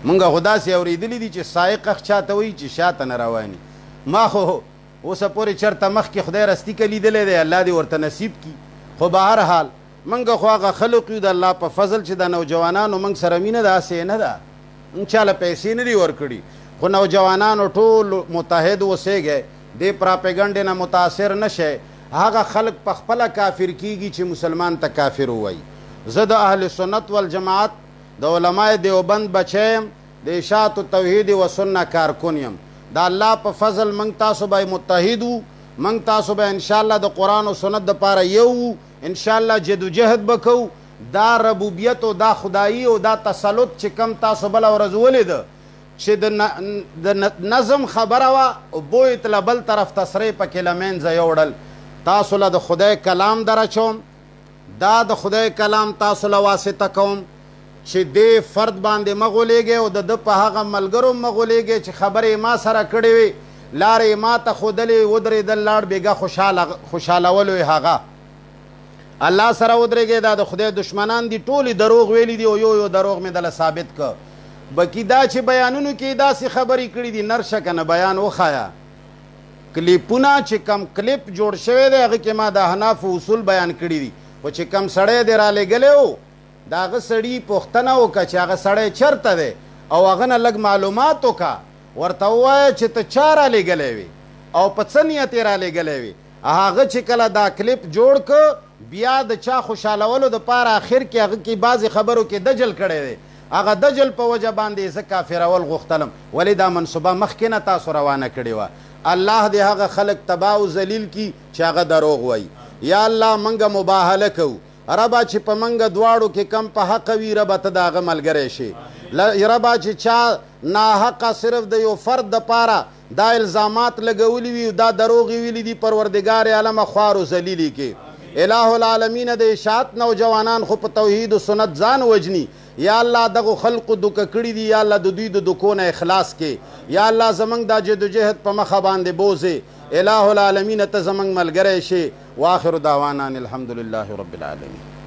مونږ خو داسې اورېدلي دي چې سایق اخ چاته وایي چې شاته نه رواني. ما خو اوسه پورې چېرته مخکې خدای رستي که لیدلی دی، الله دې ورته نصیب کي. خو به هر حال مونږ خو هغه خلق یو د الله په فضل چې د نوجوانانو مونږ سره مینه داسې نه ده، مونږ چاله پیسې نه دي ورکړي، خو نوجوانانو ټول متحد اوسېږئ، دې پراپیګنډې نه متاثر نه شئ. هغه خلق په خپله کافر کیږي چې مسلمان ته کافر ووایي. زه د اهل سنت والجماعت د علماء دیوبند بچی یم، د اشاعت توحید و سنه کارکن یم. د الله په فضل موږ تاسو به متحد وو، موږ تاسو به انشاءالله د قرآن و سنت دپاره یو وو، انشاءالله جد و جهد به کوو. دا ربوبیت او دا خدایي او دا تسلط چې کم تاسو بله ورځ ولیده چې د نظم خبره وه او بوی تله بل طرف تصریح پکې له منځه یوړل. تاسو له د خدای کلام در اچوم، دا د خدای کلام تاسو له واسطه کوم چې دې فرد باندې مه غولېږئ او د ده په هغه ملګرو مه غولېږئ چې خبرې ما سره کړې وې، لارې ما ته ښودلې، ودرېدل لاړ بېګا خوشحالولو یې هغه الله سره ودرېږئ. دا د خدای دشمنان دي، ټولې دروغ ویلي دي او یو دروغ مې دله ثابت که. بلکې دا چې بیانونو کې داسې خبرې کړي دي، نرشه که نه بیان وښایه. کلیپونه چې کم کلیپ جوړ شوی دی هغه کې ما د احنافو اصول بیان کړي دي، خو چې کم سړی دی رالیږلی و د هغه سړي پوښتنه وکړه چې هغه سړی چېرته دی او هغه نه لږ معلومات وکړه، ورته ووایه چې ته چا رالیږلی وې او په څه نیت یې رالیږلی وې. هغه چې کله دا کلیپ جوړ که بیا د چا خوشحالولو دپاره اخر کې هغه کې بعضې خبرو کې دجل کړی دی، هغه دجل په وجه باندې زه کافرول غوښتلم، ولې دا منصوبه مخکې نه تاسو روانه کړې وه. الله دې هغه خلق تباه او ذلیل کی چې هغه دروغ وایي. یا الله منګه مباهله کوو، ربا چې په منګه دواړو کې کم په حق وي ربه ته د هغه ملګری شي. ربا چې چا ناحقه صرف د یو فرد دپاره دا الزامات لګولی وي دا دروغ ویلي دي، پروردګار عالمه خوار و ذلیلي کې. الہ العالمین د اشاعت نوجوانان خو په توحید و سنت ځان وجني. یا الله دغو خلقو دوکه کړي دي، یا الله د دوی د دوکو نه اخلاص کې. یا الله زمونږ دا جد و جهد په مخه باندې بوزې. الہ العالمین ته زمونږ ملګری شي. واخر دعوانا الحمدلله رب العالمین.